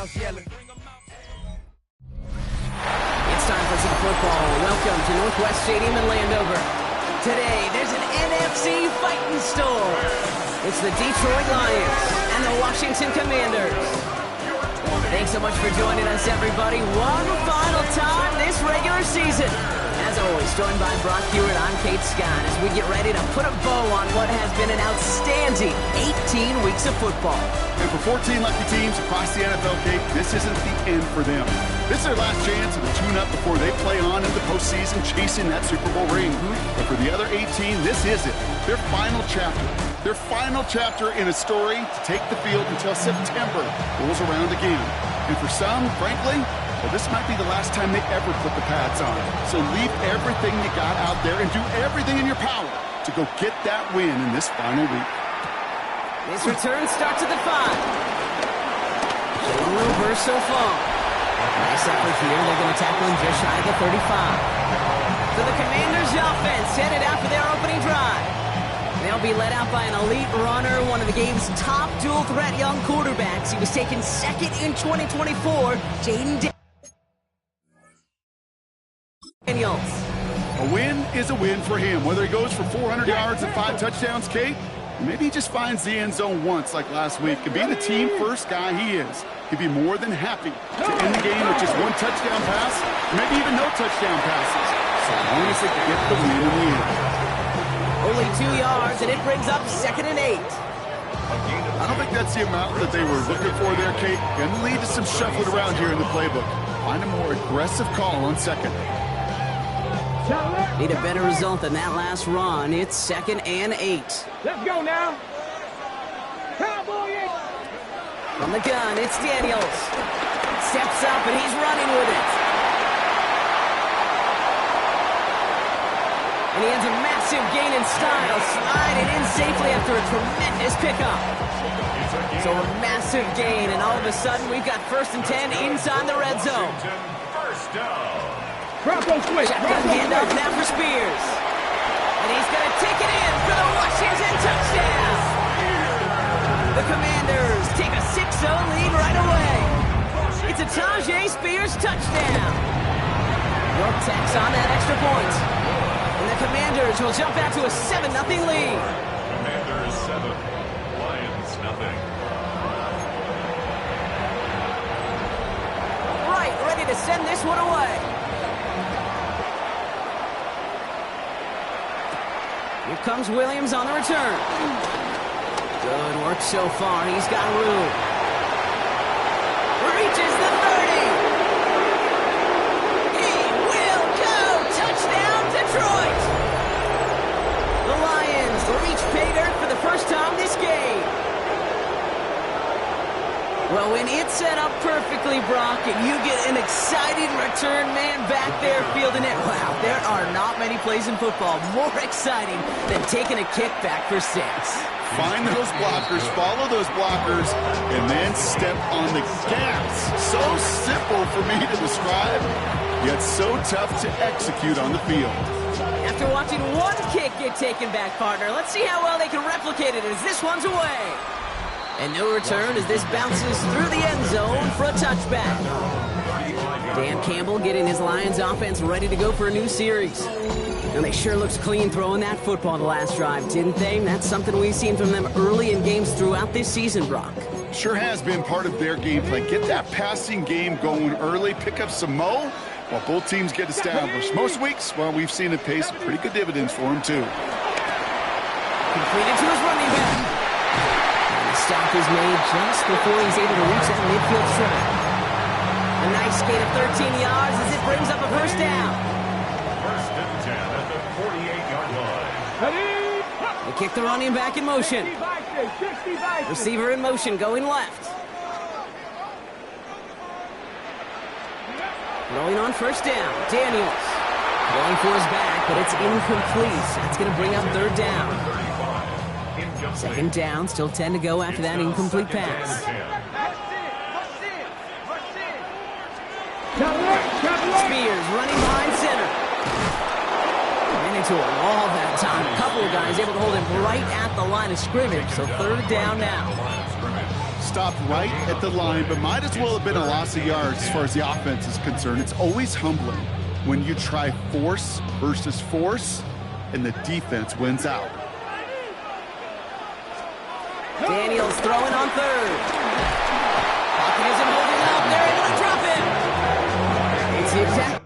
house yelling. It's time for some football. Welcome to Northwest Stadium in Landover. Today, there's an NFC fighting storm. It's the Detroit Lions and the Washington Commanders. Thanks so much for joining us, everybody. One final time this regular season. As always, joined by Brock Hewitt, I'm Kate Scott, as we get ready to put a bow on what has been an outstanding 18 weeks of football. And for 14 lucky teams across the NFL, Kate, this isn't the end for them. This is their last chance of a tune-up before they play on in the postseason chasing that Super Bowl ring. But for the other 18, this is it. Their final chapter. Their final chapter in a story to take the field until September rolls around again. And for some, frankly, well, this might be the last time they ever put the pads on. So leave everything you got out there and do everything in your power to go get that win in this final week. This return starts at the 5. A little burst so far. Nice effort here. They're going to tackle him just shy of the 35. So the Commanders' offense headed out for their opening drive. They'll be led out by an elite runner, one of the game's top dual-threat young quarterbacks. He was taken second in 2024, Jaden Daniels. A win is a win for him. Whether he goes for 400 yards and 5 touchdowns, Kate, or maybe he just finds the end zone once like last week. And being the team-first guy he is, he'd be more than happy to end the game with just 1 touchdown pass, maybe even no touchdown passes, so long as they can get the win in the end. Only 2 yards, and it brings up 2nd and 8. I don't think that's the amount that they were looking for there, Kate. Going to lead to some shuffling around here in the playbook. Find a more aggressive call on 2nd. Need a better result than that last run. It's 2nd and 8. Let's go now. Cowboy. From the gun, it's Daniels. Steps up, and he's running with it. And he has a massive gain in style, sliding in safely after a tremendous pickup. So a massive gain, and all of a sudden we've got 1st and 10 inside the red zone. First down. Bronco switch. Shotgun handoff now for Spears. And he's going to take it in for the Washington touchdown. The Commanders take a 6-0 lead right away. It's a Tajay Spears touchdown. York tacks on that extra point. And the Commanders will jump out to a 7-0 lead. Commanders 7, Lions nothing. Right, ready to send this one away. Here comes Williams on the return. Good work so far. He's got room. Reaches the 30. He will go. Touchdown, Detroit. The Lions reach pay dirt for the first time this game. Well, when it's set up perfectly, Brock, and you get an exciting return man back there fielding it, wow, there are not many plays in football more exciting than taking a kick back for 6. Find those blockers, follow those blockers, and then step on the gas. So simple for me to describe, yet so tough to execute on the field. After watching one kick get taken back, partner, let's see how well they can replicate it as this one's away. And no return as this bounces through the end zone for a touchback. Dan Campbell getting his Lions offense ready to go for a new series. And they sure looked clean throwing that football the last drive, didn't they? That's something we've seen from them early in games throughout this season, Brock. Sure has been part of their game plan. Get that passing game going early, pick up some mo while both teams get established. Most weeks, well, we've seen it pay some pretty good dividends for them, too. Completed to his running back. And the stop is made just before he's able to reach that midfield strike. A nice gain of 13 yards as it brings up a first down. First and 10 at the 48-yard line. They kick the running back in motion. Receiver in motion going left. Rolling on first down. Daniels going for his back, but it's incomplete. That's going to bring up 3rd down. 2nd down, still 10 to go after that incomplete pass. Spears running behind center. Ran into a wall that time. A couple of guys able to hold him right at the line of scrimmage, so 3rd down now. stopped right at the line, but might as well have been a loss of yards as far as the offense is concerned. It's always humbling when you try force versus force, and the defense wins out. Daniels throwing on third. Pocket isn't holding up. They're able to drop him. It's the exact.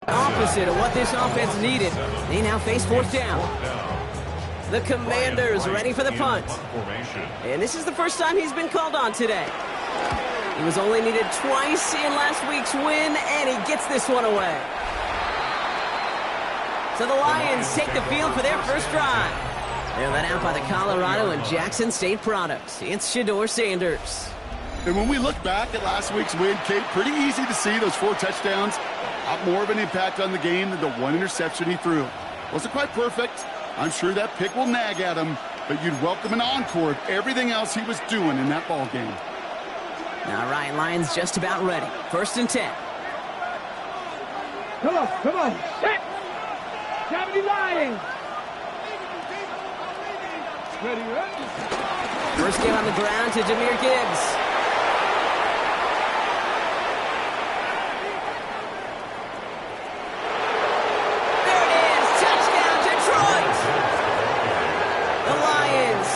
Opposite of what this offense needed. They now face fourth down. The Commanders ready for the punt. And this is the first time he's been called on today. He was only needed twice in last week's win, and he gets this one away. So the Lions take the field for their first drive. They're led out by the Colorado and Jackson State products. It's Shedeur Sanders. And when we look back at last week's win, Kate, pretty easy to see those 4 touchdowns. Have more of an impact on the game than the 1 interception he threw. Wasn't quite perfect. I'm sure that pick will nag at him, but you'd welcome an encore of everything else he was doing in that ball game. All right, Lions just about ready. 1st and 10. Come on. Set. Gravity Lions. Ready. First game on the ground to Jahmyr Gibbs.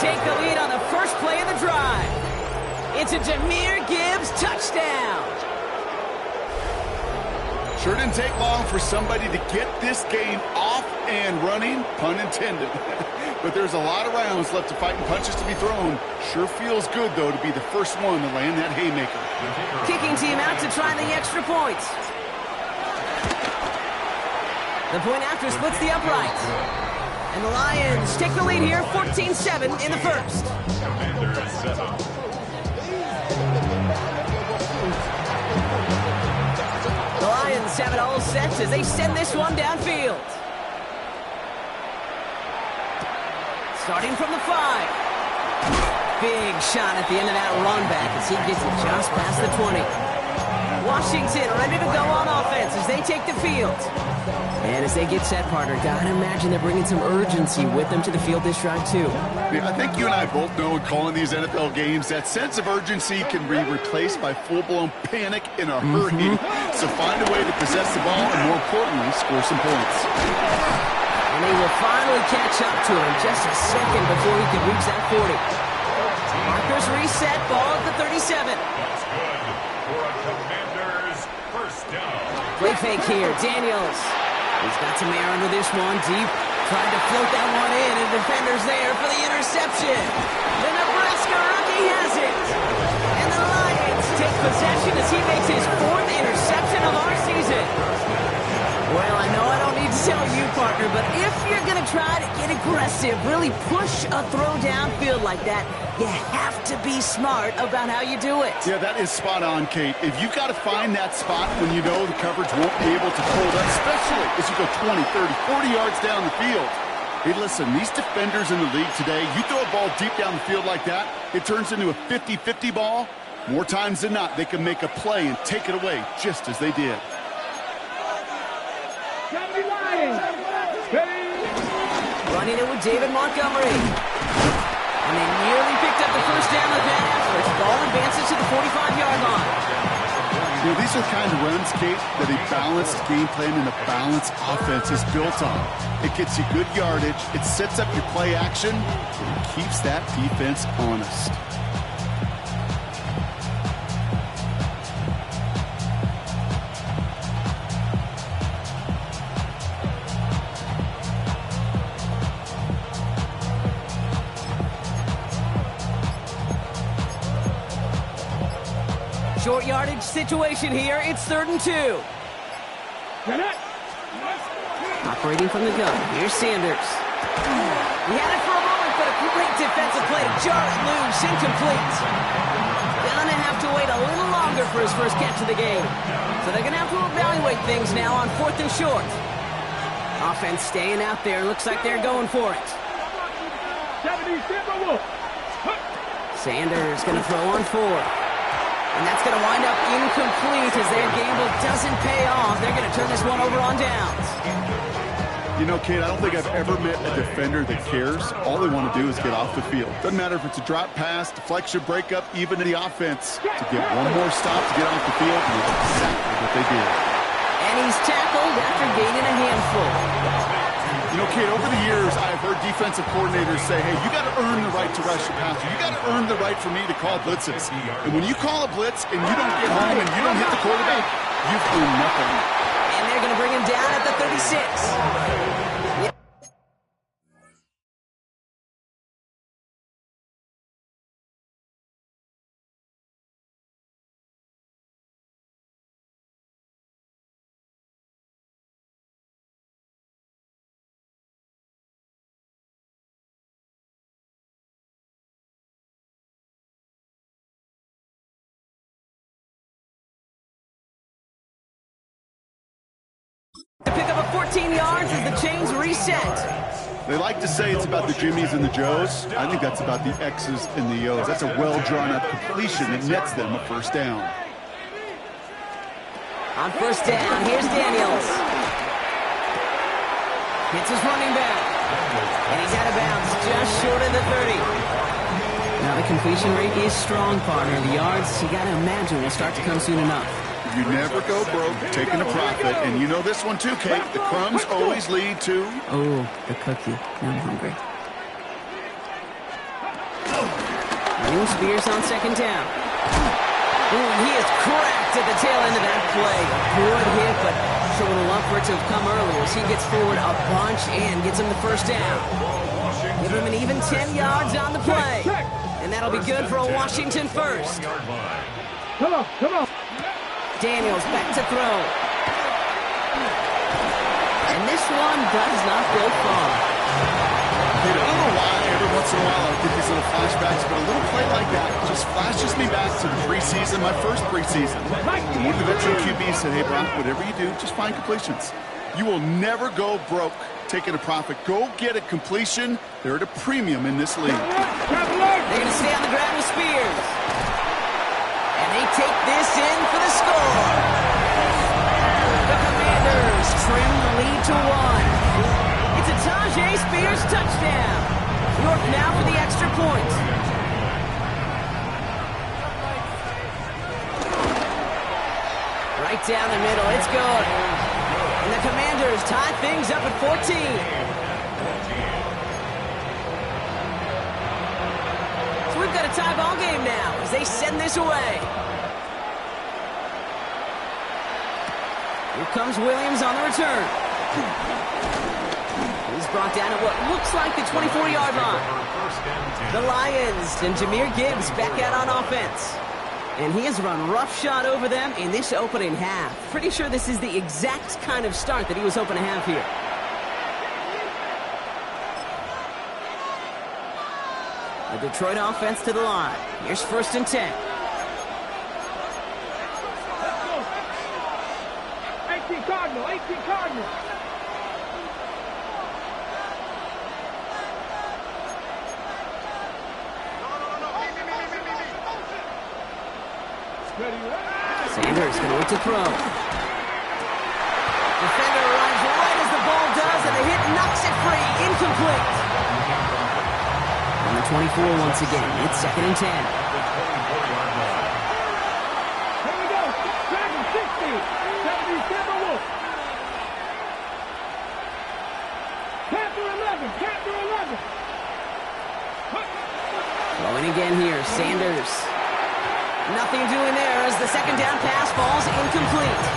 Take the lead on the first play of the drive. It's a Jahmyr Gibbs touchdown. Sure didn't take long for somebody to get this game off and running, pun intended. But there's a lot of rounds left to fight and punches to be thrown. Sure feels good, though, to be the first one to land that haymaker. Kicking team out to try the extra points. The point after splits the uprights. And the Lions take the lead here, 14-7 in the first. Commanders 7. The Lions have it all set as they send this one downfield. Starting from the 5. Big shot at the end of that run back as he gets it just past the 20. Washington ready to go on offense as they take the field. And as they get set, partner, gotta imagine they're bringing some urgency with them to the field this drive, too. Yeah, I think you and I both know in calling these NFL games, that sense of urgency can be replaced by full-blown panic in a hurry. So find a way to possess the ball and, more importantly, score some points. And they will finally catch up to him just a second before he could reach that 40. Markers reset, ball at the 37. That's good for a Commanders first down. Play fake here, Daniels. He's got some air under this one, deep. Tried to float that one in, and defender's there for the interception. The Nebraska rookie has it. And the Lions take possession as he makes his 4th interception of our season. Well, I know I don't need to tell you, partner, but if you're going to try to get aggressive, really push a throw downfield like that, you have to be smart about how you do it. Yeah, that is spot on, Kate. If you've got to find that spot when you know the coverage won't be able to hold up, especially as you go 20, 30, 40 yards down the field. Hey, listen, these defenders in the league today, you throw a ball deep down the field like that, it turns into a 50-50 ball. More times than not, they can make a play and take it away just as they did. Miami Lions. Ready. Running it with David Montgomery. And they nearly picked up the first down with that effort. Ball advances to the 45-yard line. You know, these are the kind of runs, Kate, that a balanced game plan and a balanced offense is built on. It gets you good yardage, it sets up your play action, and it keeps that defense honest. Short yardage situation here. It's 3rd and 2. Operating from the gun. Here's Sanders. He had it for a moment, but a great defensive play to jar it loose. Incomplete. Gonna have to wait a little longer for his first catch of the game. So they're gonna have to evaluate things now on 4th and short. Offense staying out there. Looks like they're going for it. Sanders gonna throw on 4. And that's going to wind up incomplete as their gamble doesn't pay off. They're going to turn this one over on downs. You know, Kate, I don't think I've ever met a defender that cares. All they want to do is get off the field. Doesn't matter if it's a drop pass, deflection, breakup, even in the offense. To get one more stop to get off the field, and that's exactly what they did. And he's tackled after gaining a handful. You know, Kate, over the years, I've heard defensive coordinators say, hey, you got to earn the right to rush your passer. You got to earn the right for me to call blitzes. And when you call a blitz and you don't get home and you don't hit the quarterback, you've earned nothing. And they're going to bring him down at the 36. To pick up a 14 yards as the chains reset. They like to say it's about the Jimmies and the Joes. I think that's about the X's and the O's. That's a well-drawn-up completion that nets them a first down. On first down, here's Daniels. Hits his running back. And he's out of bounds just short of the 30. Now the completion rate is strong, partner. The yards, you got to imagine, will start to come soon enough. You never go broke taking a profit, and you know this one too, Kate. The crumbs always lead to... Oh, the cookie. Now I'm hungry. Running Spears on second down. Ooh, he is cracked at the tail end of that play. Good hit, but sure would have loved for it to have come earlier as he gets forward a bunch and gets him the first down. Give him an even 10 yards on the play. And that'll be good for a Washington first. Come on, come on. Daniels back to throw. And this one does not go far. I don't know why every once in a while I get these little flashbacks, but a little play like that just flashes me back to the preseason, my first preseason. And one of the veteran QBs said, hey, Brock, whatever you do, just find completions. You will never go broke taking a profit. Go get a completion. They're at a premium in this league. They're going to stay on the ground with Spears. And they take this in for the score. The Commanders trim the lead to 1. It's a Tajay Spears touchdown. York now for the extra point. Right down the middle, it's good. And the Commanders tie things up at 14. So we've got a tie ball game now as they send this away. Here comes Williams on the return. He's brought down at what looks like the 24-yard line. The Lions and Jahmyr Gibbs back out on offense. And he has run roughshod over them in this opening half. Pretty sure this is the exact kind of start that he was hoping to have here. The Detroit offense to the line. Here's 1st and 10. 18 Cardinal, 18 Cardinal. Sanders going to look to throw. Defender runs right 24 once again. It's 2nd and 10. Here we go. Dragon 60. 77 Wolf. Panther 11. Panther 11. Throwing again here. Sanders. Nothing doing there as the 2nd down pass falls incomplete.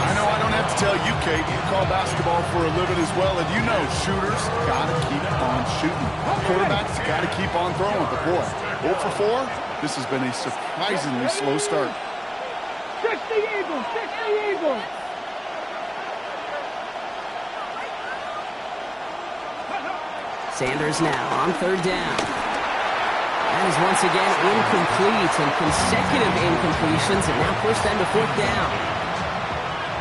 I know I don't have to tell you, Kate. You call basketball for a living as well, and you know shooters got to keep on shooting. Quarterbacks got to keep on throwing. But boy, 0 for 4, this has been a surprisingly slow start. 60 Eagles. 60 Eagles. Sanders now on 3rd down. That is once again incomplete, and consecutive incompletions, and now push them to 4th down.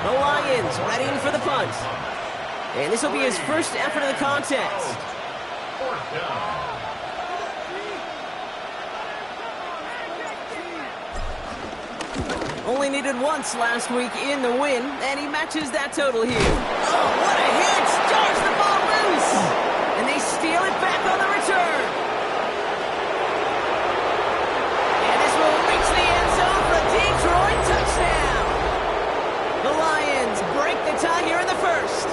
The Lions readying for the punt. And this will be his first effort of the contest. 4th down. Only needed once last week in the win, and he matches that total here. Oh, what a hit! Starts the ball loose! And they steal it back on the return. And this will reach the end zone for a Detroit touchdown. The Lions break the tie here in the 1st.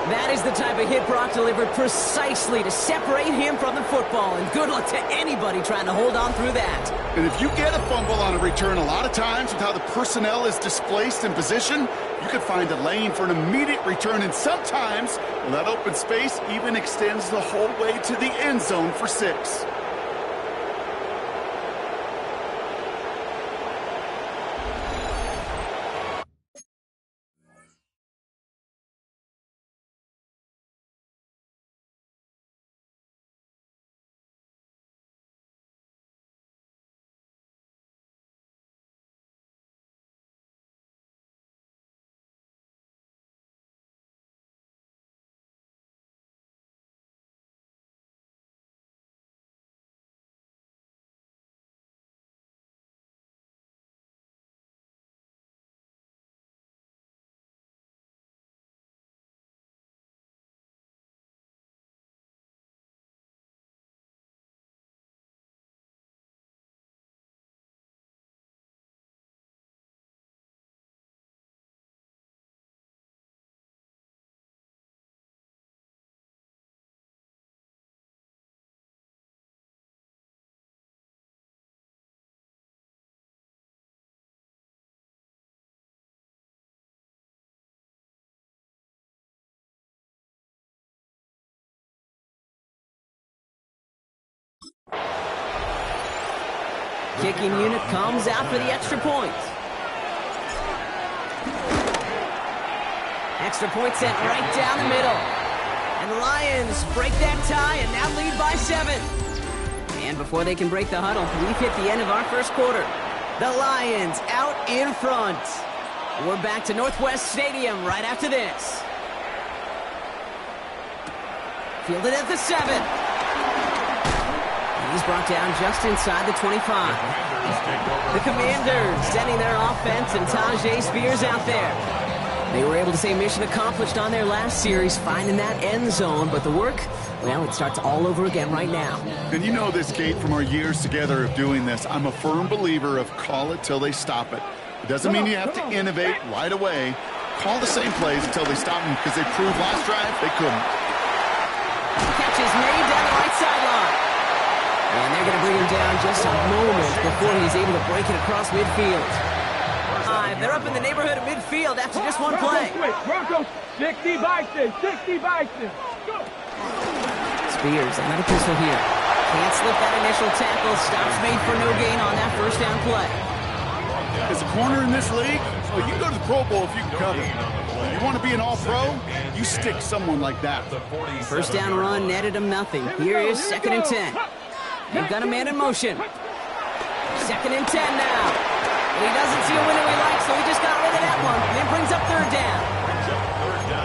That is the type of hit Brock delivered precisely to separate him from the football. And good luck to anybody trying to hold on through that. And if you get a fumble on a return, a lot of times with how the personnel is displaced in position, you could find a lane for an immediate return. And sometimes, well, that open space even extends the whole way to the end zone for 6. Kicking unit comes out for the extra point. Extra point sent right down the middle. And the Lions break that tie and now lead by 7. And before they can break the huddle, we've hit the end of our 1st quarter. The Lions out in front. We're back to Northwest Stadium right after this. Fielded at the 7. He's brought down just inside the 25. The Commanders sending their offense and Tajay Spears out there. They were able to say mission accomplished on their last series, finding that end zone, but the work, well, it starts all over again right now. And you know this, Kate, from our years together of doing this. I'm a firm believer of call it till they stop it. It doesn't mean you have to innovate right away. Call the same plays until they stop them, because they proved last drive they couldn't. Catch is made down the right sideline. And they're going to bring him down just a moment before he's able to break it across midfield. They're up in the neighborhood of midfield after just one play. Broncos, 60 Bison, 60 Bison. Spears, another pistol here. Can't slip that initial tackle. Stops made for no gain on that 1st down play. As a corner in this league, well, you go to the Pro Bowl if you can cover. You want to be an all-pro, you stick someone like that. 1st down run netted him nothing. Here is 2nd and 10. They've got a man in motion. 2nd and 10 now. And he doesn't see a window he likes, so he just got rid of that one. And then brings up 3rd down.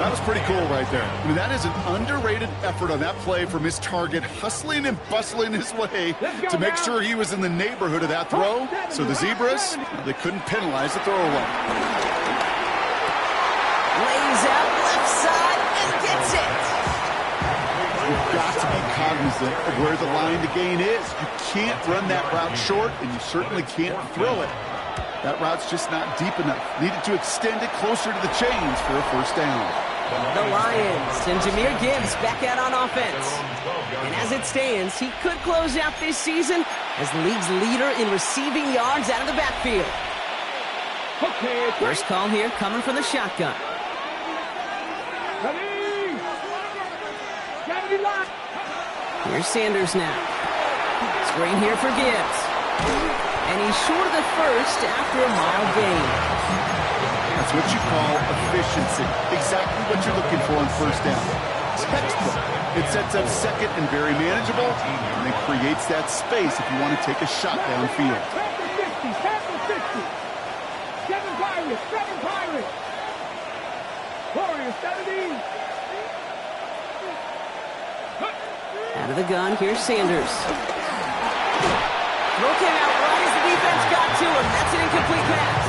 That was pretty cool right there. I mean, that is an underrated effort on that play from his target, hustling and bustling his way to make sure he was in the neighborhood of that throw. So the Zebras, they couldn't penalize the throwaway. Lays out left side and gets it. cognizant of where the line to gain is. You can't run that route short, and you certainly can't throw it. That route's just not deep enough. Needed to extend it closer to the chains for a first down. The Lions and Jahmyr Gibbs back out on offense. And as it stands, he could close out this season as the league's leader in receiving yards out of the backfield. Okay, First call here coming from the shotgun. ready. Kennedy line. Here's Sanders now. Screen here for Gibbs. And he's short of the first after a mild gain. That's what you call efficiency. Exactly what you're looking for on first down. Textbook. It sets up second and very manageable, and then creates that space if you want to take a shot downfield. 7 Pirates. 7 Pirates. Warriors 70. Out of the gun, here's Sanders. Throw came out right as the defense got to him. That's an incomplete pass.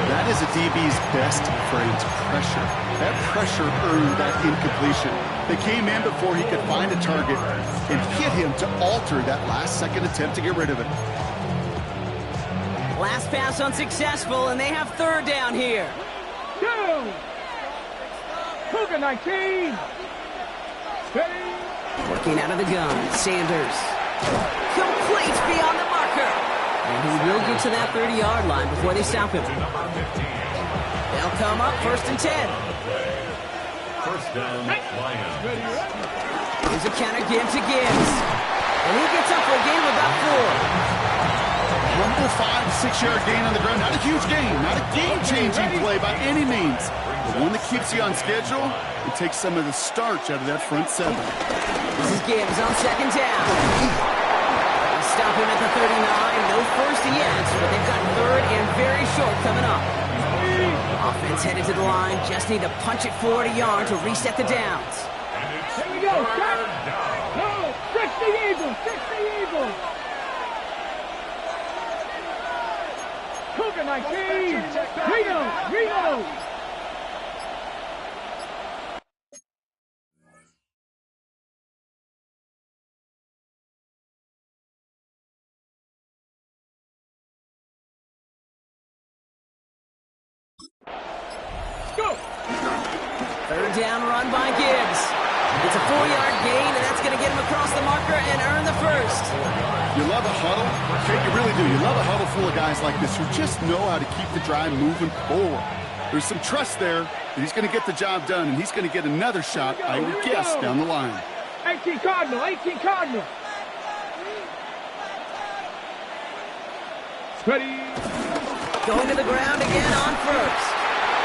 That is a DB's best friend, pressure. That pressure earned that incompletion. They came in before he could find a target and hit him to alter that last-second attempt to get rid of it. Last pass unsuccessful, and they have third down here. Go. Cougar 19. Ready. Working out of the gun, Sanders. Complete beyond the marker. And he will get to that 30-yard line before they stop him. They'll come up first and 10. First down, Lions. Here's a counter give to Gibbs. And he gets up for a gain of about 4. Rumble 5-6-yard gain on the ground. Not a huge gain. Not a game-changing play by any means. The one that keeps you on schedule and takes some of the starch out of that front seven. This is Gibbs on second down. Stop him at the 39. No first yet, but they've got third and very short coming up. Offense headed to the line. Just need to punch it forward a yard to reset the downs. Here we go. Stop. No. Fix the Eagles. Fix the Eagles. Cougar 19. Reno. Go. Third down run by Gibbs. It's a 4-yard gain, and that's going to get him across the marker and earn the first. You love a huddle? Okay, you really do. You love a huddle full of guys like this who just know how to keep the drive moving forward. There's some trust there that he's going to get the job done, and he's going to get another shot, I would guess, down the line. 18 Cardinal. Ready. Going to the ground again on first.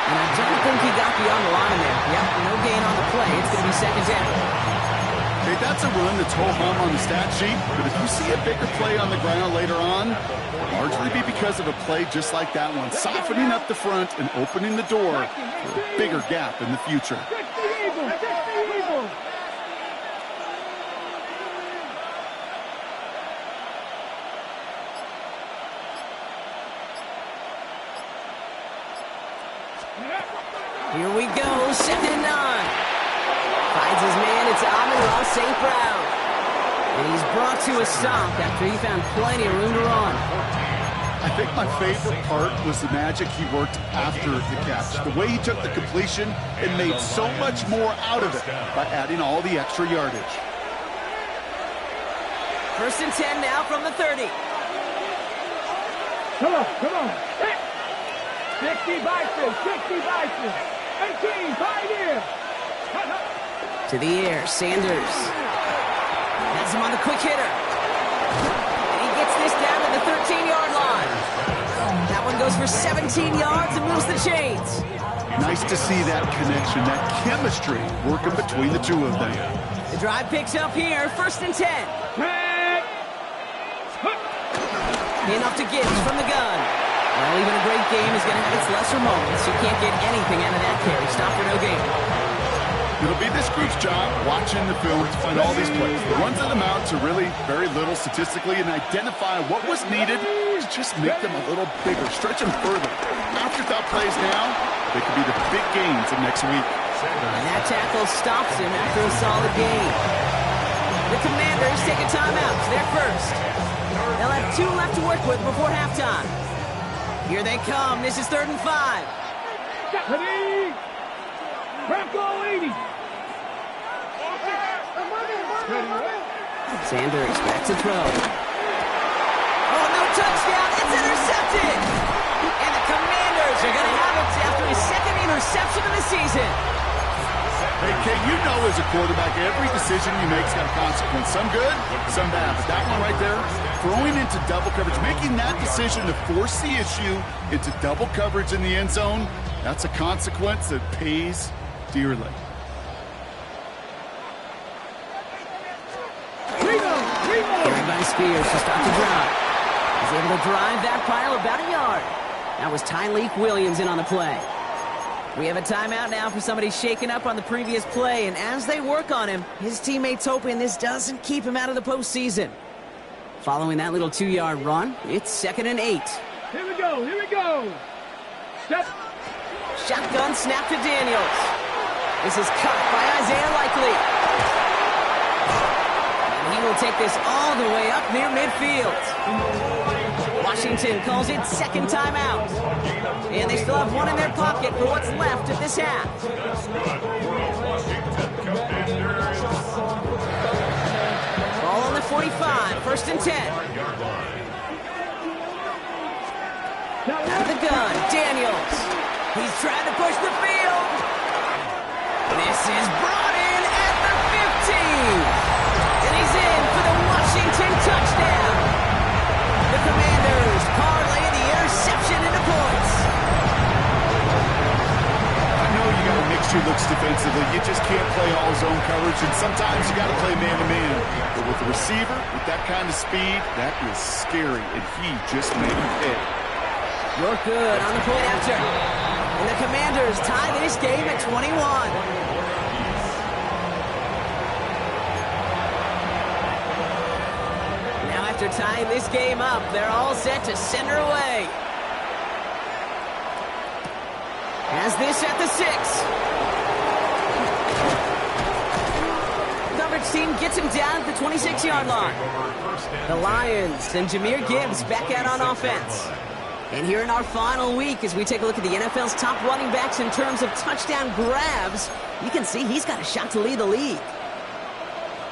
And I don't think he got beyond the line there. Yep, no gain on the play. It's going to be second down. Hey, that's a run that's ho-hum on the stat sheet, but if you see a bigger play on the ground later on, largely be because of a play just like that one, softening up the front and opening the door for a bigger gap in the future. Fix the Eagles. Here we go, 2nd and 9. Finds his man, it's Amon-Ra St. Brown. And he's brought to a stop after he found plenty of room to run. I think my favorite part was the magic he worked after the catch. The way he took the completion and made so much more out of it by adding all the extra yardage. First and 10 now from the 30. Come on. 60 Bison. 18, Pioneer. To the air, Sanders. Has him on the quick hitter. And he gets this down to the 13-yard line. That one goes for 17 yards and moves the chains. Nice to see that connection, that chemistry working between the two of them. The drive picks up here, 1st and 10. Enough to Gibbs from the gun. Well, even a great game is going to have its lesser moments. You can't get anything out of that carry. Stop for no gain. It'll be this group's job watching the film to find all these plays. The ones that amount to really very little statistically and identify what was needed to just make them a little bigger, stretch them further. Afterthought plays now, they could be the big gains of next week. And that tackle stops him after a solid gain. The Commanders take a timeout. They're first. They'll have 2 left to work with before halftime. Here they come. This is 3rd and 5. Ready? Bronco 80. Sander expects a throw. Oh, no touchdown. It's intercepted. And the Commanders are going to have it after his 2nd interception of the season. Hey, Kate, you know as a quarterback, every decision you make's got a consequence. Some good, some bad. But that one right there, throwing into double coverage, making that decision to force the issue into double coverage in the end zone, that's a consequence that pays dearly. Carried by Spears to start the drive. He's able to drive that pile about a yard. That was Tyleek Williams in on the play. We have a timeout now for somebody shaken up on the previous play, and as they work on him, his teammates hoping this doesn't keep him out of the postseason. Following that little 2-yard run, it's 2nd and 8. Here we go, here we go. Step. Shotgun snap to Daniels. This is caught by Isaiah Likely. And he will take this all the way up near midfield. Washington calls it 2nd timeout. And they still have 1 in their pocket for what's left of this half. Ball on the 45, 1st and 10. Out of the gun, Daniels. He's trying to push the field. This is brought in at the 15. And he's in for the Washington touchdown. The Commanders parlay the interception into points. I know you got to mix your looks defensively. You just can't play all zone coverage, and sometimes you got to play man-to-man. But with the receiver, with that kind of speed, that is scary, and he just made him pay. You're good on the point after. And the Commanders tie this game at 21. Now after tying this game up, they're all set to send her away. Has this at the 6. Coverage team gets him down at the 26-yard line. The Lions and Jahmyr Gibbs back out on offense. And here in our final week, as we take a look at the NFL's top running backs in terms of touchdown grabs, you can see he's got a shot to lead the league.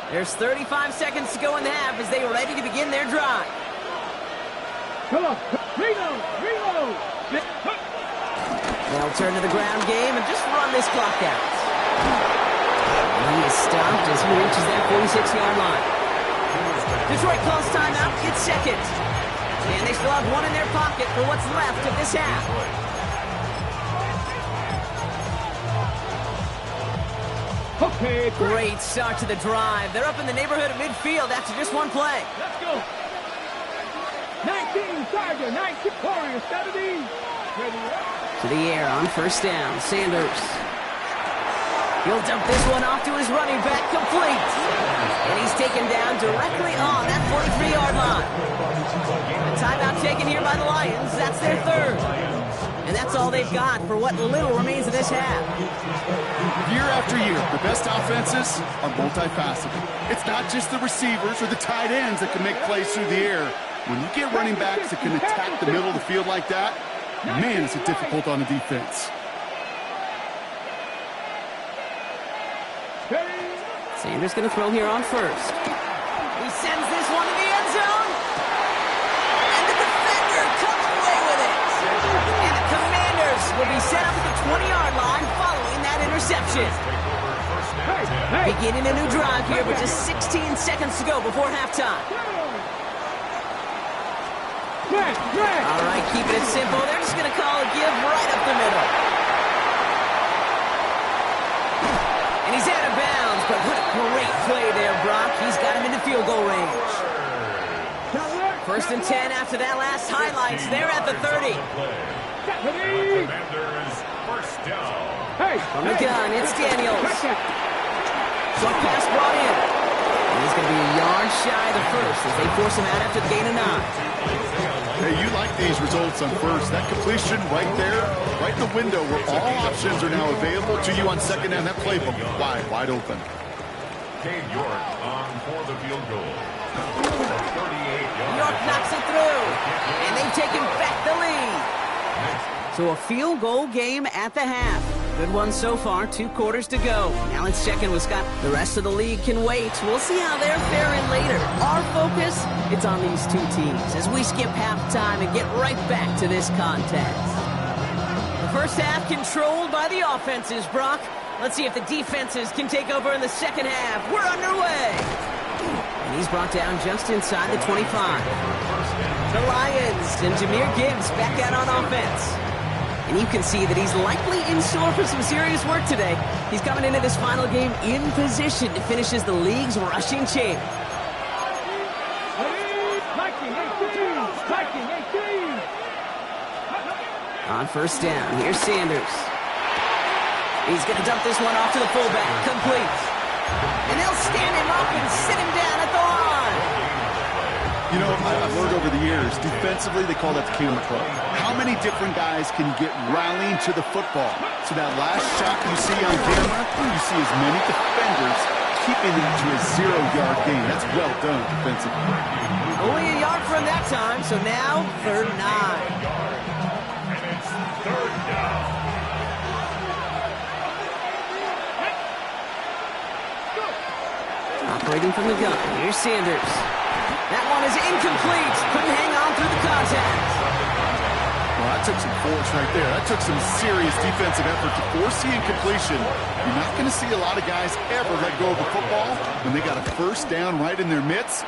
There's 35 seconds to go in the half as they are ready to begin their drive. Come on, reload. They'll turn to the ground game and just run this clock out. And he is stopped as he reaches that 46-yard line. Detroit calls timeout. It's 2nd. And they still have 1 in their pocket for what's left of this half. Okay, Great start to the drive. They're up in the neighborhood of midfield after just 1 play. let's go. 19, Tiger, 19, Warrior, 70. Ready up. To the air on 1st down, Sanders. He'll dump this one off to his running back, complete. And he's taken down directly on that 43-yard line. A timeout taken here by the Lions. That's their 3rd. And that's all they've got for what little remains of this half. Year after year, the best offenses are multifaceted. It's not just the receivers or the tight ends that can make plays through the air. When you get running backs that can attack the middle of the field like that, man, is it difficult on the defense. Sanders going to throw here on 1st. He sends this one to the end zone. And the defender comes away with it. And the Commanders will be set up at the 20-yard line following that interception. Beginning a new drive here with just 16 seconds to go before halftime. All right, keeping it simple. They're just going to call a give right up the middle. And he's out of bounds, but what a great play there, Brock. He's got him into field goal range. 1st and 10 after that last highlights. They're at the 30. From the gun, it's Daniels. Short pass brought in. And he's going to be a yard shy of the 1st as they force him out after the gain of 9. Hey, you like these results on 1st. That completion right there, right in the window where all options are now available to you on 2nd down. That playbook wide open. Cade York on for the field goal. 38 York knocks it through, and they've taken back the lead. So a field goal game at the half. Good one so far, 2 quarters to go. Now let's check in with Scott. The rest of the league can wait. We'll see how they're faring later. Our focus, it's on these 2 teams as we skip halftime and get right back to this contest. The first half controlled by the offenses, Brock. Let's see if the defenses can take over in the second half. We're underway. And he's brought down just inside the 25. The Lions and Jahmyr Gibbs back out on offense. And you can see that he's likely in store for some serious work today. He's coming into this final game in position to finish as the league's rushing champ. On first down, here's Sanders. He's going to dump this one off to the fullback. Complete. And they'll stand him up and sit him down at the line. You know, I've learned over the years, defensively, they call that the camera club. How many different guys can you get rallying to the football? So that last shot you see on camera, you see as many defenders keeping it to a 0-yard gain. That's well done defensively. Only a yard from that time, so now 3rd and 9. And it's 3rd down. Operating from the gun, here's Sanders. That one is incomplete. Couldn't hang on through the contact. Well, that took some force right there. That took some serious defensive effort to force the incompletion. You're not going to see a lot of guys ever let go of the football when they got a first down right in their midst.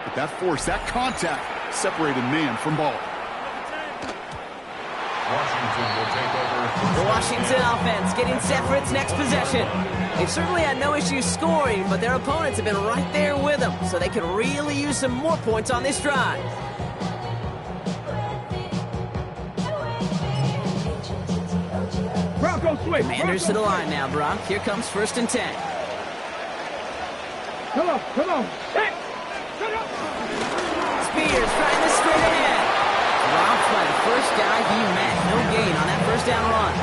But that force, that contact, separated man from ball. Washington will take over. The Washington offense getting set for its next possession. They've certainly had no issues scoring, but their opponents have been right there with them, so they could really use some more points on this drive. Bronco switch. Commanders to the line now, Brock. Here comes 1st and 10. Come on, come on. Hey, shut up. Spears trying this straight ahead. Dropped by the first guy he met. No gain on that first down run.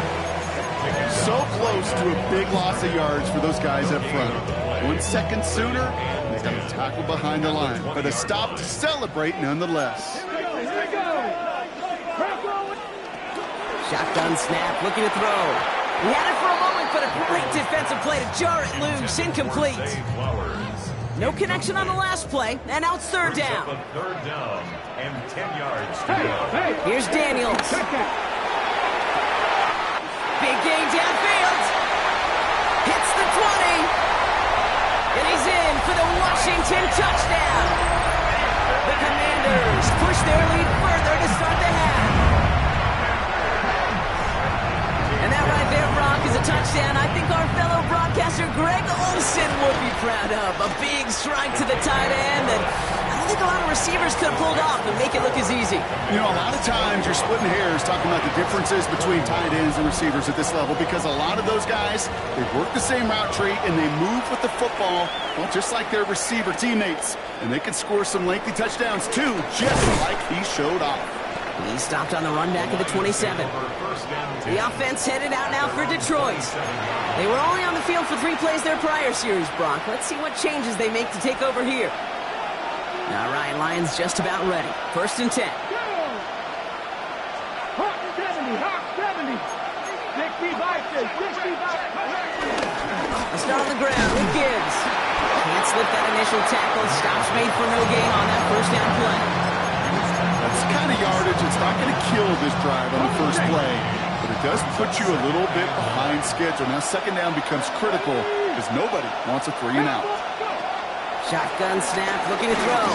So close to a big loss of yards for those guys up front. 1 second sooner, they got a tackle behind the line. But a stop to celebrate nonetheless. Here we go. Bronco. Shotgun snap, looking to throw. He had it for a moment, but a great defensive play to jar it loose. Incomplete. No connection on the last play, and now it's 3rd down. 3rd down and 10 yards to Hey, go. hey. Here's Daniels. Check that. Big gain downfield. Hits the 20. And he's in for the Washington touchdown. The Commanders push their lead further to start the half. And that right there, Brock, is a touchdown I think our fellow broadcaster Greg Olson would be proud of. A big strike to the tight end, and I don't think a lot of receivers could have pulled off and make it look as easy. You know, a lot of times you're splitting hairs talking about the differences between tight ends and receivers at this level because a lot of those guys, they work the same route tree and they move with the football, well, just like their receiver teammates. And they can score some lengthy touchdowns too, just like he showed off. He stopped on the run back of the 27. The offense headed out now for Detroit. They were only on the field for 3 plays their prior series, Brock. Let's see what changes they make to take over here. All right, Lions just about ready. 1st and 10. Hawk 70, Hawk 70. 65, 65. A start on the ground with Gibbs. Can't slip that initial tackle. Stops made for no gain on that first down play. That's the kind of yardage it's not going to kill this drive on the first play, but it does put you a little bit behind schedule. Now 2nd down becomes critical because nobody wants a 3 and out. Shotgun snap, looking to throw.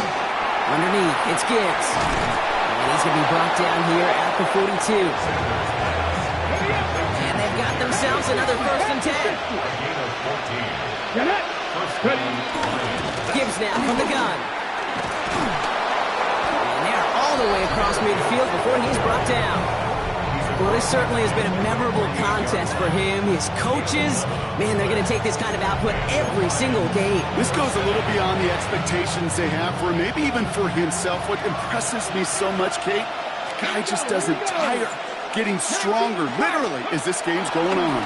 Underneath, it's Gibbs. And he's going to be brought down here at the 42. And they've got themselves another 1st and 10. Get it. Gibbs now from the gun. And they're all the way across midfield before he's brought down. Well, this certainly has been a memorable contest for him. His coaches, man, they're going to take this kind of output every single game. This goes a little beyond the expectations they have for him, maybe even for himself. What impresses me so much, Kate, the guy just doesn't tire, getting stronger, literally, as this game's going on.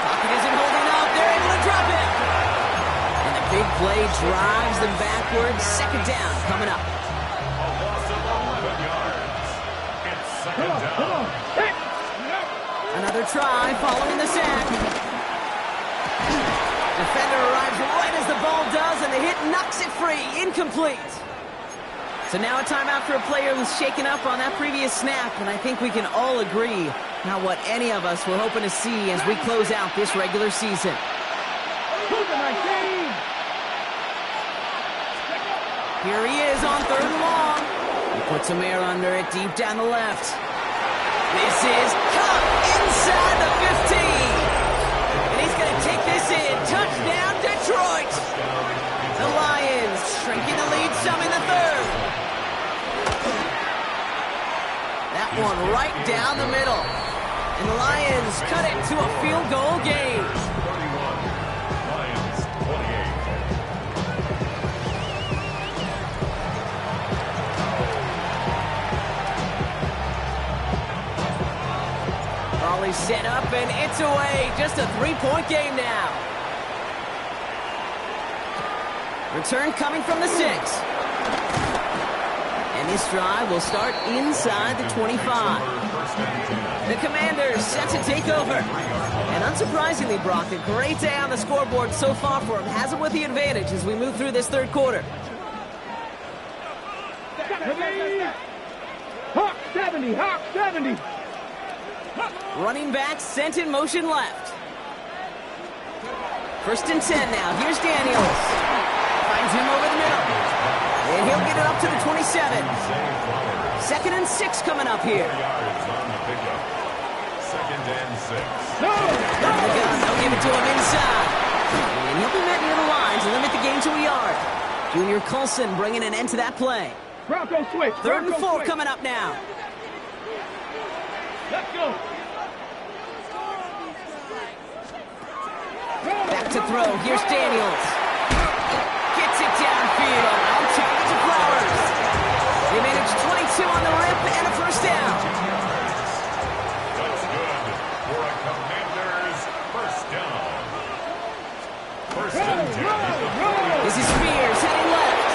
Pocket isn't holding up. They're able to drop it. And the big play drives them backwards. 2nd down coming up. Come on, come on. Hey. Another try following the sack. Defender arrives right as the ball does, and the hit knocks it free. Incomplete. So now a timeout for a player who's shaken up on that previous snap, and I think we can all agree not what any of us were hoping to see as we close out this regular season. Here he is on 3rd and long. He puts some air under it deep down the left. This is caught inside the 15. And he's going to take this in. Touchdown, Detroit. The Lions shrinking the lead some in the 3rd. That one right down the middle. And the Lions cut it to a field goal game. 31, Lions 28. Volley set up, and it's away. Just a 3-point game now. Return coming from the 6. And this drive will start inside the 25. The Commanders set to take over. And unsurprisingly, Brock, a great day on the scoreboard so far for him. Has him with the advantage as we move through this 3rd quarter. Hawk 70, Hawk 70. Running back sent in motion left. 1st and 10 now. Here's Daniels. Finds him over the middle. And he'll get it up to the 27. 2nd and 6 coming up here. 2nd and 6. No! They'll give it to him inside. And he'll be met near the line to limit the game to a yard. Junior Coulson bringing an end to that play. Bronco switch. 3rd and Bronco 4 switch. coming up now. Let's go. Back to throw. Here's Daniels. Gets it downfield. On target to Flowers. They managed 22 on the rip and a 1st down. That's good for a Commanders 1st down. 1st and 10. This is Spears heading left.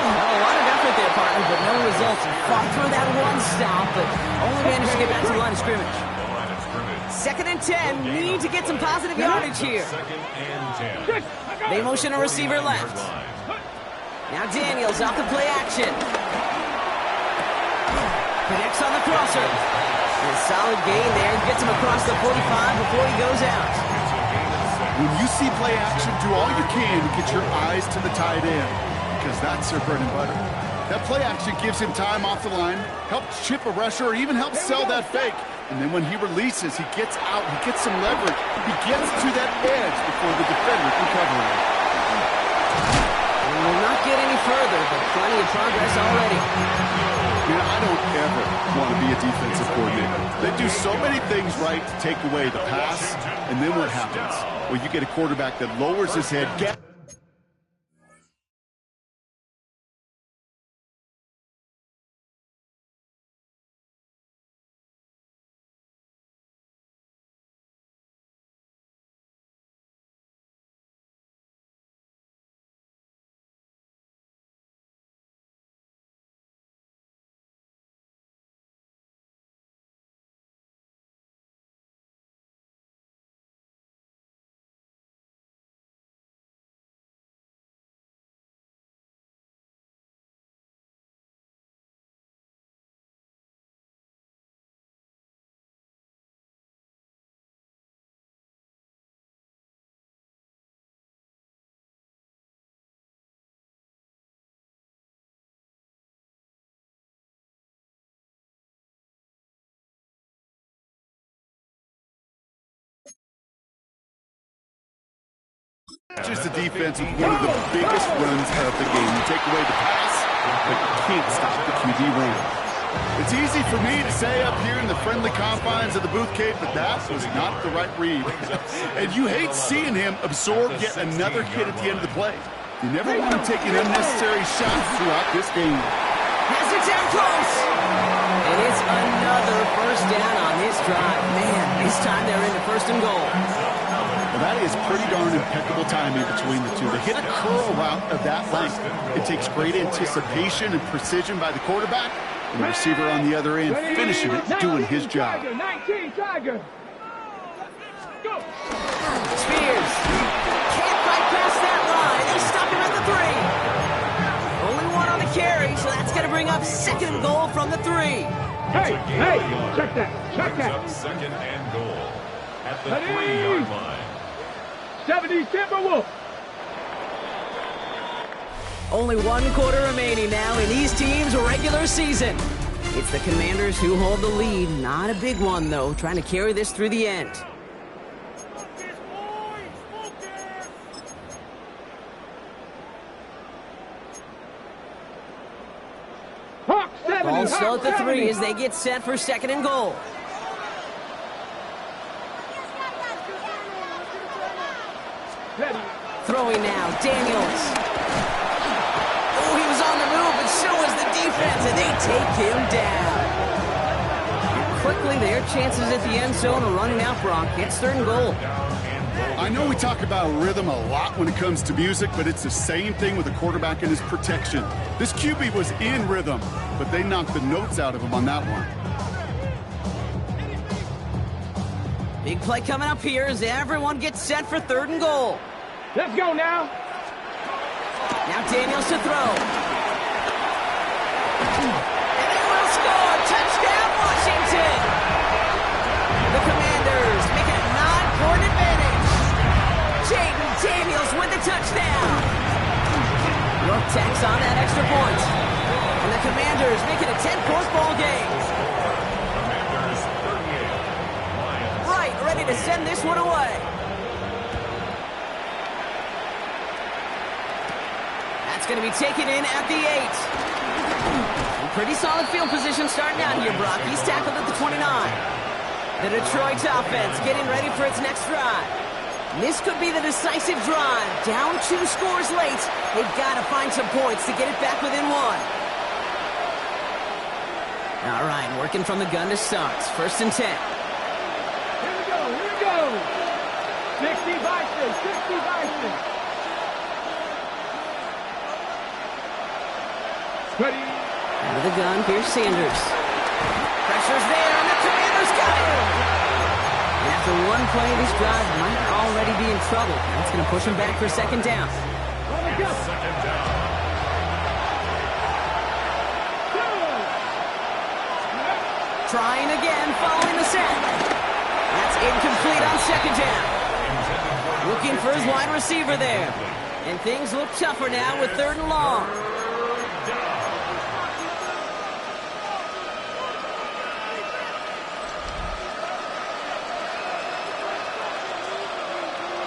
Well, a lot of effort there, partner, but no results. He fought through that one stop, but only managed to get back to the line of scrimmage. The line of scrimmage. 2nd and 10. Need to get some positive yardage here. 2nd and 10. They motion a receiver left. Now Daniels off the play action. Connects on the crosser. And a solid gain there. Gets him across the 45 before he goes out. When you see play action, do all you can to get your eyes to the tight end, because that's their bread and butter. That play action gives him time off the line, helps chip a rusher, or even helps sell that fake. And then when he releases, he gets out, he gets some leverage. He gets to that edge before the defender can cover him. And will not get any further, but plenty of progress already. I don't ever want to be a defensive coordinator. They do so many things right to take away the pass, and then what happens? Well, you get a quarterback that lowers his head, just a defense with one of the biggest runs of the game. You take away the pass, but you can't stop the QB run. It's easy for me to say up here in the friendly confines of the booth cave, but that was not the right read. And you hate seeing him absorb yet another hit at the end of the play. You never want him taking unnecessary shots throughout this game. Has it down close. And it's another 1st down on this drive. Man, this time they're into 1st and goal. Well, that is pretty darn impeccable timing between the two. To hit a curl route of that length, it takes great anticipation and precision by the quarterback, and the receiver on the other end finishing it, doing his job. 19 Tiger. Go. Spears can't quite pass that line. They stop him at the 3. Only one on the carry, so that's going to bring up 2nd and goal from the 3. Hey, check that. Check Brings that. up 2nd and goal at the 3-yard line. 70 Timberwolves. Only 1 quarter remaining now in these teams' regular season. It's the Commanders who hold the lead. Not a big one, though, trying to carry this through the end. Hawk 70. Ball still at the Hawk 3 70. as they get set for 2nd and goal. Ready. Throwing now, Daniels. Oh, he was on the move, but so was the defense, and they take him down. And quickly, their chances at the end zone are running out, Brock. It's 3rd and goal. I know we talk about rhythm a lot when it comes to music, but it's the same thing with the quarterback and his protection. This QB was in rhythm, but they knocked the notes out of him on that one. Big play coming up here as everyone gets set for 3rd and goal. Let's go now. Now Daniels to throw. And they will score. Touchdown, Washington. The Commanders make it a 9-point advantage. Jaden Daniels with the touchdown. York tacks on that extra point. And the Commanders make it a 10-point ball game. Commanders 38. Lions. Right, ready to send this one away. That's going to be taken in at the 8. Pretty solid field position starting out here, Brock. He's tackled at the 29. The Detroit offense getting ready for its next drive. This could be the decisive drive. Down 2 scores late. They've got to find some points to get it back within 1. All right, working from the gun to start. 1st and 10. Here we go, here we go. 60 Vikings, 60 Vikings. Ready. Out of the gun, here's Sanders. Pressure's there, and the Commanders got him. And after one play, this drive might already be in trouble. That's going to push him back for 2nd down. On the go. Second down. Trying again, following the sack. That's incomplete on 2nd down. Looking for his wide receiver there. And things look tougher now with 3rd and long.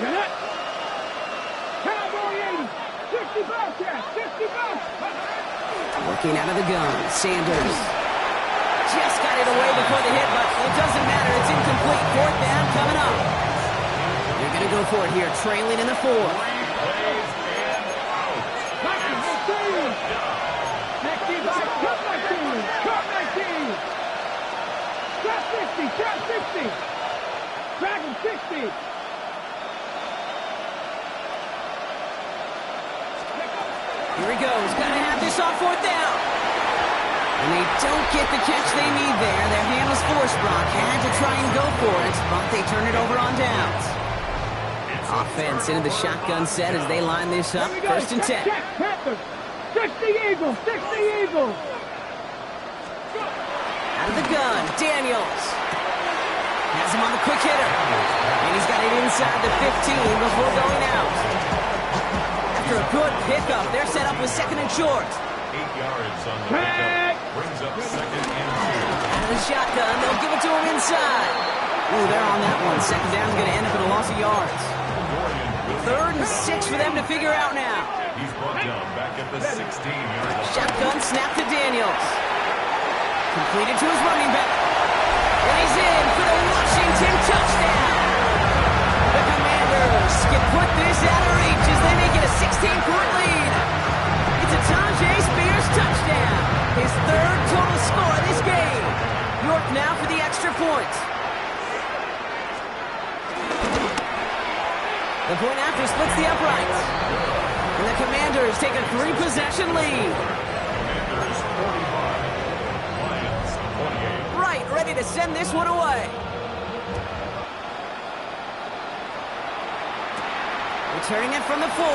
Get it. Cowboy 80. 60 Bobcats, 60 Bobcats. Working out of the gun, Sanders. Just got it away before the hit, but it doesn't matter. It's incomplete. 4th down coming up. They're going to go for it here, trailing in the 4th. 3 plays and out. Vikings, let's see. 60 Vikings, cut 19, cut 19. Trap 60, trap 60. Dragon 60. Here he goes. Got to have this on 4th down. And they don't get the catch they need there. Their hand was forced, Brock. Had to try and go for it, but they turn it over on downs. Offense into the shotgun set as they line this up. 1st and 10. Check, Panthers. 60 Eagles, 60 Eagles. Out of the gun, Daniels. Has him on the quick hitter. And he's got it inside the 15 before going out. After a good pickup, they're set up with 2nd and short. 8 yards on the pickup. Brings up 2nd and 2. Out of the shotgun, they'll give it to him inside. Ooh, they're on that one. 2nd down's going to end up in a loss of yards. 3rd and 6 for them to figure out now. He's brought down back at the 16-yard line. Shotgun snap to Daniels. Completed to his running back. And he's in for the Washington touchdown. The Commanders can put this out of reach as they make it a 16-point lead. It's a Tajay Spears touchdown. His 3rd total score of this game. York now for the extra point. The point after splits the uprights. And the Commanders take a 3-possession lead. Commanders 45. Lions 28. Right, ready to send this one away. Returning it from the 4.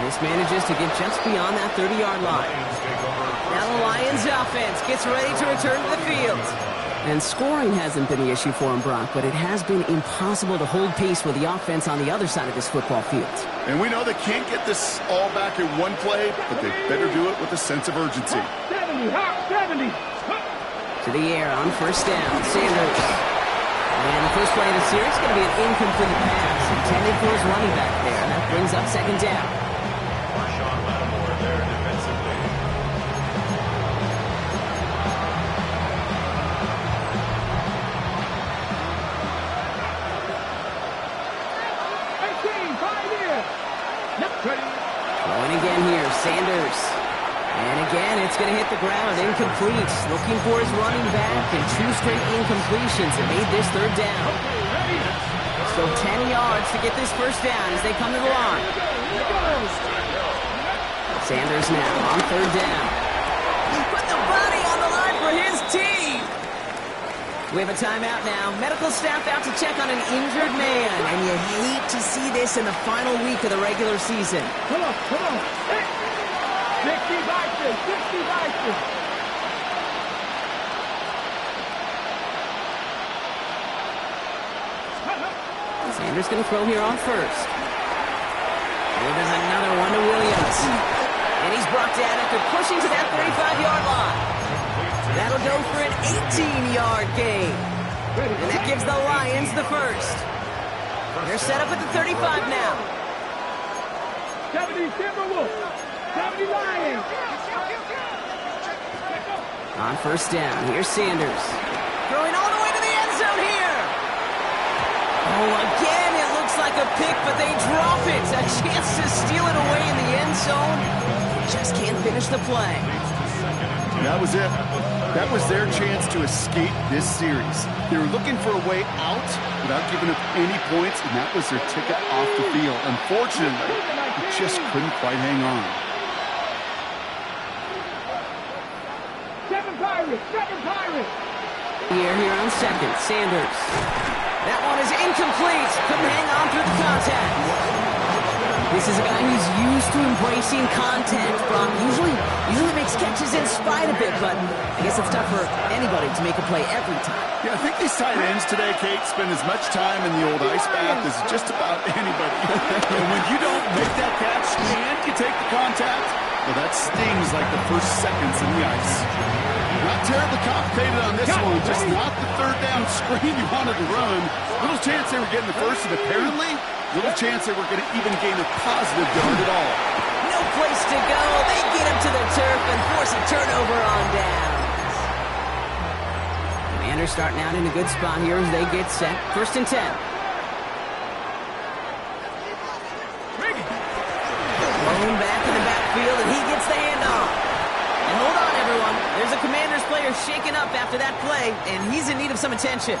This manages to get just beyond that 30-yard line. Lions take over. Now the Lions offense gets ready to return to the field. And scoring hasn't been the issue for him, Brock, but it has been impossible to hold pace with the offense on the other side of this football field. And we know they can't get this all back in one play, but they better do it with a sense of urgency. 70, hop 70. To the air on 1st down, Sanders. And the first play of the series is going to be an incomplete pass intended for his running back there. That brings up 2nd down. Marshawn Lattimore there defensively. Throwing again here, Sanders. And again, it's going to hit the ground, incomplete. Looking for his running back, and 2 straight incompletions that made this 3rd down. So 10 yards to get this 1st down as they come to the line. Sanders now on 3rd down. He put the body on the line for his team. We have a timeout now. Medical staff out to check on an injured man. And you hate to see this in the final week of the regular season. Come on, come on. 60 Vikings, 60 Vikings. Sanders going to throw here on 1st. Here there's another one to Williams. And he's brought down after pushing to that 35-yard line. That'll go for an 18-yard gain. And that gives the Lions the first. They're set up at the 35 now. 70 Timberwolves. 70 Lions. On first down, here's Sanders. Throwing all the way to the end zone here. Oh, again, it looks like a pick, but they drop it. A chance to steal it away in the end zone. Just can't finish the play. That was it. That was their chance to escape this series. They were looking for a way out without giving up any points, and that was their ticket off the field. Unfortunately, they just couldn't quite hang on. Seven Pirates. Here on second, Sanders. That one is incomplete. Couldn't hang on through the contact. This is a guy who's used to embracing contact, Brock. Usually makes catches in spite of it, but I guess it's tough for anybody to make a play every time. Yeah, I think these tight ends today, Kate, spend as much time in the old ice bath as just about anybody. And when you don't make that catch and you take the contact, well, that stings like the first seconds in the ice. Not terribly complicated on this one, just not the third down screen you wanted to run. Little chance they were getting the first, and apparently, little chance they were going to even gain a positive yard at all. No place to go. They get him to the turf and force a turnover on downs. Commanders starting out in a good spot here as they get set. First and 10. Thrown back in the backfield, and he gets the handoff. And hold on, everyone. There's a Commanders player shaken up after that play, and he's in need of some attention.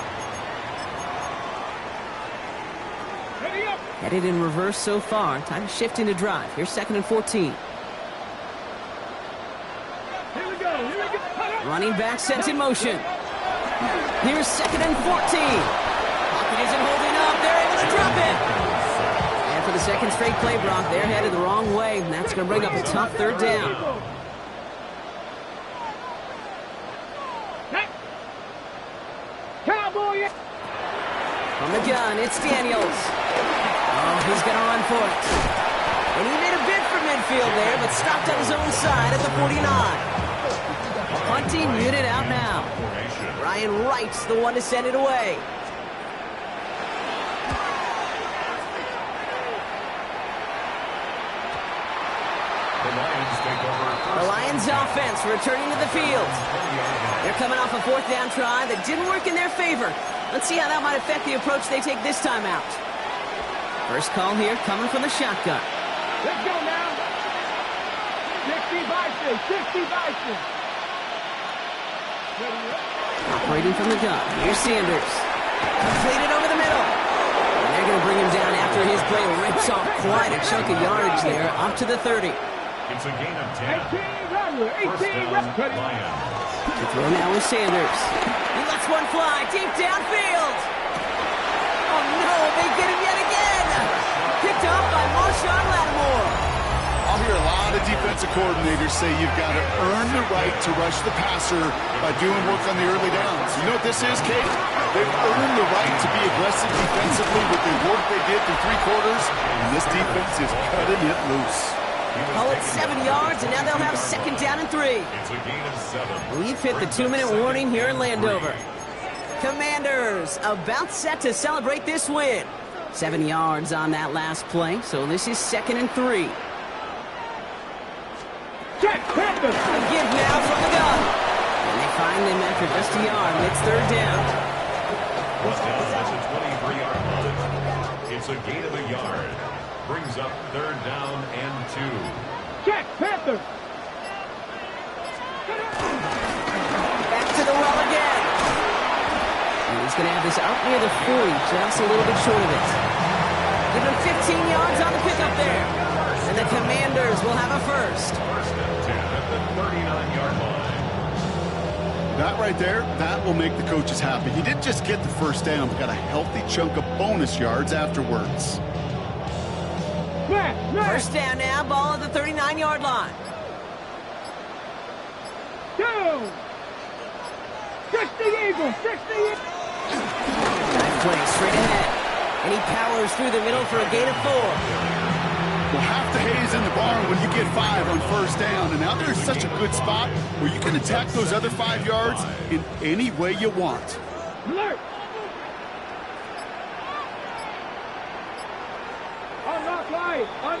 Headed in reverse so far. Time to shift into drive. Here's second and 14. Here we go. Running back sent in motion. Here's second and 14. Pocket isn't holding up. They're able to drop it. And for the second straight play, Brock, they're headed the wrong way, and that's going to bring up a tough third down. Cowboy. From the gun, it's Daniels. Oh, he's going to run for it. And he made a bid for midfield there, but stopped on his own side at the 49. Punting unit out now. Ryan Wright's the one to send it away. The Lions offense returning to the field. They're coming off a fourth down try that didn't work in their favor. Let's see how that might affect the approach they take this time out. First call here coming from the shotgun. Let's go now. 60 Bison. Operating from the gun. Here's Sanders. Completed over the middle. And they're going to bring him down after his play rips off quite a chunk of yardage there, up to the 30. It's a gain of 10. 18 First down, Lions. The throw now is Sanders. He lets one fly deep downfield. Oh no, they get him yet again. Picked up by Marshawn Lattimore. I'll hear a lot of defensive coordinators say you've got to earn the right to rush the passer by doing work on the early downs. You know what this is, Kate? They've earned the right to be aggressive defensively with the work they did through three quarters, and this defense is cutting it loose. Call it 7 yards, and now they'll have second down and 3. It's a gain of 7. We've hit the 2-minute warning here in Landover. Commanders about set to celebrate this win. 7 yards on that last play, so this is second and 3. Jack Panther. A give now from the gun. And they find them after just a yard, and it's third down. First down at the 23-yard line. It's a gain of a yard. Brings up third down and 2. Jack Panther. Back to the well again. And he's going to have this out near the 40, just a little bit short of it. Give him 15 yards on the pickup there. And the Commanders will have a first. First and 10 at the 39-yard line. That right there, that will make the coaches happy. He didn't just get the first down, but got a healthy chunk of bonus yards afterwards. First down now, ball at the 39-yard line. Go! 60 Eagles, 60 Eagles. Nice play straight ahead. And he powers through the middle for a gain of 4. Well, half the hay is in the barn when you get 5 on first down, and now there's such a good spot where you can attack those other 5 yards in any way you want. Alert! On rock line! On